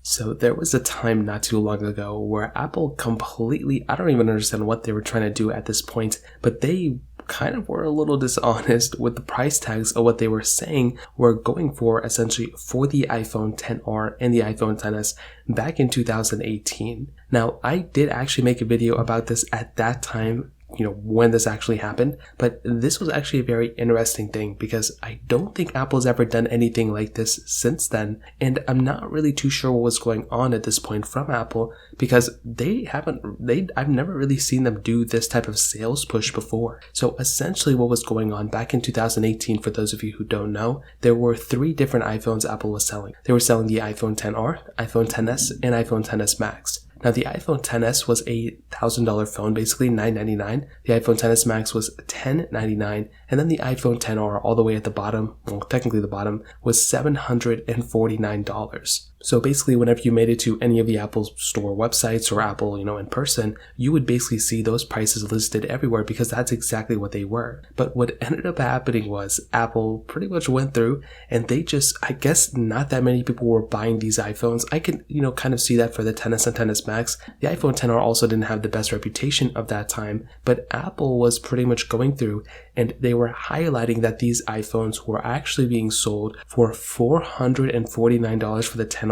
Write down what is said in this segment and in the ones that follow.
So there was a time not too long ago where Apple completely, I don't even understand what they were trying to do at this point, but they kind of were a little dishonest with the price tags of what they were saying were going for essentially for the iPhone XR and the iPhone XS back in 2018. Now, I did actually make a video about this at that time, when this actually happened, but this was actually a very interesting thing because I don't think Apple's ever done anything like this since then, and I'm not really too sure what was going on at this point from Apple because I've never really seen them do this type of sales push before. So essentially what was going on back in 2018, for those of you who don't know, there were 3 different iPhones Apple was selling. They were selling the iPhone XR, iPhone XS, and iPhone XS Max. Now, the iPhone XS was a $1,000 phone, basically $999. The iPhone XS Max was $1,099. And then the iPhone XR, all the way at the bottom, well, technically the bottom, was $749. So basically, whenever you made it to any of the Apple Store websites or Apple, in person, you would basically see those prices listed everywhere because that's exactly what they were. But what ended up happening was Apple pretty much went through and they just, I guess not that many people were buying these iPhones. I can, kind of see that for the XS and XS Max. The iPhone XR also didn't have the best reputation of that time, but Apple was pretty much going through and they were highlighting that these iPhones were actually being sold for $449 for the XR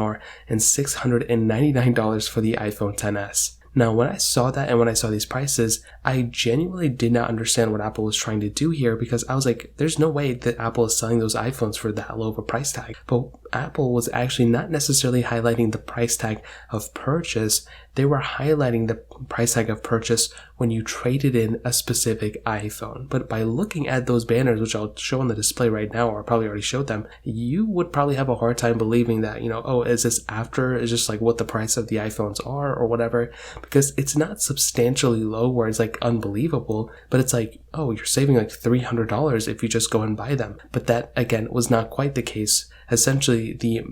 and $699 for the iPhone XS. Now, when I saw that and when I saw these prices, I genuinely did not understand what Apple was trying to do here because I was like, there's no way that Apple is selling those iPhones for that low of a price tag. But Apple was actually not necessarily highlighting the price tag of purchase. They were highlighting the price tag of purchase when you traded in a specific iPhone. But by looking at those banners, which I'll show on the display right now, or I probably already showed them, you would probably have a hard time believing that, is this after? Is just like what the price of the iPhones are or whatever? Because it's not substantially low where it's like unbelievable, but it's like, oh, you're saving like $300 if you just go and buy them. But that, again, was not quite the case. Essentially, the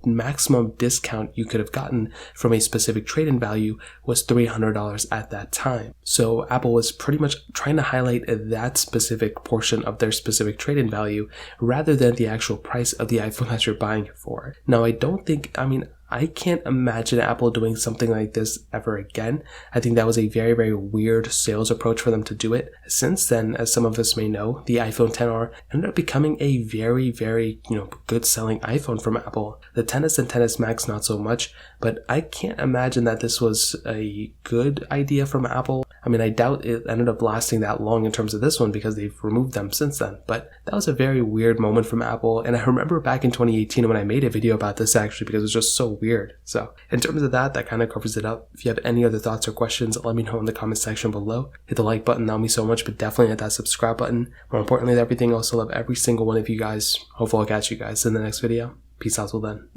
maximum discount you could have gotten from a specific trade-in value was $300 at that time. So Apple was pretty much trying to highlight that specific portion of their specific trade-in value rather than the actual price of the iPhone that you're buying it for. Now, I can't imagine Apple doing something like this ever again. I think that was a very, very weird sales approach for them to do it. Since then, as some of us may know, the iPhone XR ended up becoming a very, very, good selling iPhone from Apple. The XS and XS Max, not so much, but I can't imagine that this was a good idea from Apple. I doubt it ended up lasting that long in terms of this one because they've removed them since then. But that was a very weird moment from Apple. And I remember back in 2018 when I made a video about this actually because it was just so weird. So in terms of that kind of covers it up. If you have any other thoughts or questions, let me know in the comment section below. Hit the like button, that'll mean so much, but definitely hit that subscribe button. More importantly than everything else, I love every single one of you guys. Hopefully I'll catch you guys in the next video. Peace out till then.